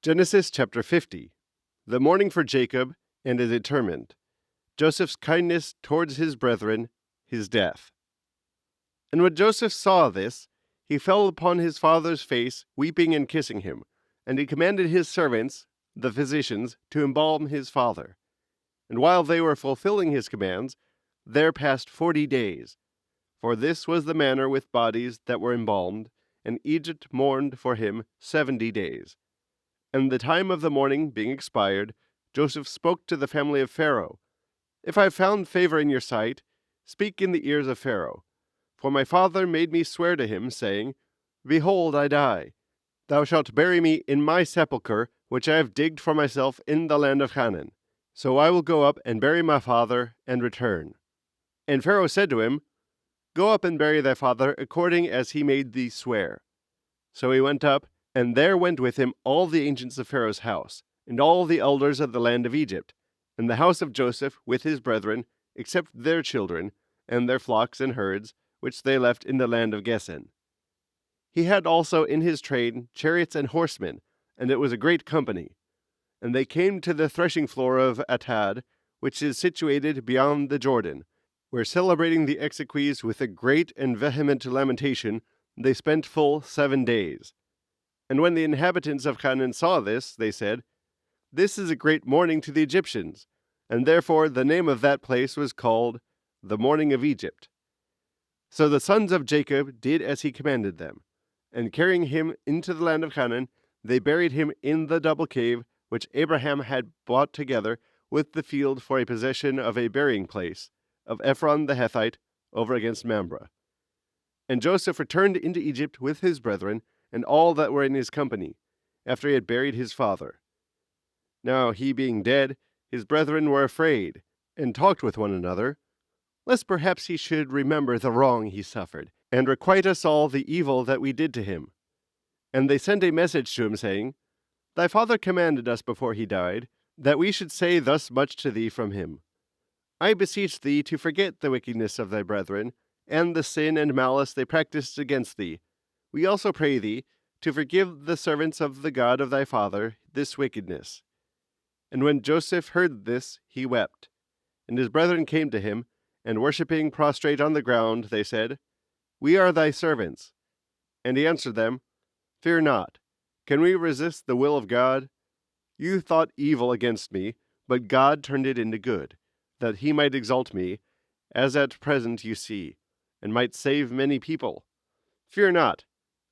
Genesis chapter 50. The mourning for Jacob and his interment. Joseph's kindness towards his brethren, his death. And when Joseph saw this, he fell upon his father's face, weeping and kissing him. And he commanded his servants, the physicians, to embalm his father. And while they were fulfilling his commands, there passed 40 days. For this was the manner with bodies that were embalmed, and Egypt mourned for him 70 days. And the time of the mourning being expired, Joseph spoke to the family of Pharaoh, If I have found favor in your sight, speak in the ears of Pharaoh. For my father made me swear to him, saying, Behold, I die. Thou shalt bury me in my sepulchre, which I have digged for myself in the land of Canaan. So I will go up and bury my father, and return. And Pharaoh said to him, Go up and bury thy father, according as he made thee swear. So he went up, and there went with him all the ancients of Pharaoh's house, and all the elders of the land of Egypt, and the house of Joseph with his brethren, except their children, and their flocks and herds, which they left in the land of Gesen. He had also in his train chariots and horsemen, and it was a great company. And they came to the threshing floor of Atad, which is situated beyond the Jordan, where celebrating the exequies with a great and vehement lamentation, they spent full 7 days. And when the inhabitants of Canaan saw this, they said, This is a great mourning to the Egyptians, and therefore the name of that place was called the mourning of Egypt. So the sons of Jacob did as he commanded them, and carrying him into the land of Canaan, they buried him in the double cave which Abraham had bought together with the field for a possession of a burying place of Ephron the Hethite over against Mamre. And Joseph returned into Egypt with his brethren, and all that were in his company, after he had buried his father. Now he being dead, his brethren were afraid, and talked with one another, lest perhaps he should remember the wrong he suffered, and requite us all the evil that we did to him. And they sent a message to him, saying, Thy father commanded us before he died, that we should say thus much to thee from him. I beseech thee to forget the wickedness of thy brethren, and the sin and malice they practiced against thee. We also pray thee to forgive the servants of the God of thy father this wickedness. And when Joseph heard this, he wept. And his brethren came to him, and worshipping prostrate on the ground, they said, We are thy servants. And he answered them, Fear not. Can we resist the will of God? You thought evil against me, but God turned it into good, that he might exalt me, as at present you see, and might save many people. Fear not.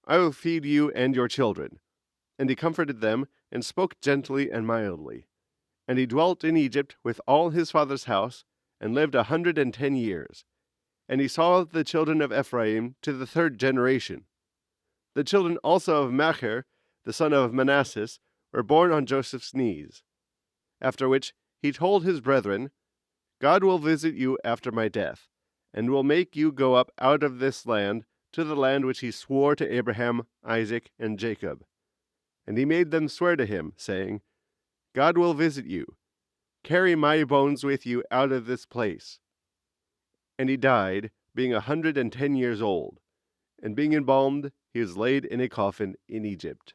I will feed you and your children. And he comforted them, and spoke gently and mildly. And he dwelt in Egypt with all his father's house, and lived 110 years. And he saw the children of Ephraim to the 3rd generation. The children also of Machir, the son of Manasseh, were born on Joseph's knees. After which he told his brethren, God will visit you after my death, and will make you go up out of this land to the land which he swore to Abraham, Isaac, and Jacob. And he made them swear to him, saying, God will visit you. Carry my bones with you out of this place. And he died, being 110 years old, and being embalmed, he was laid in a coffin in Egypt.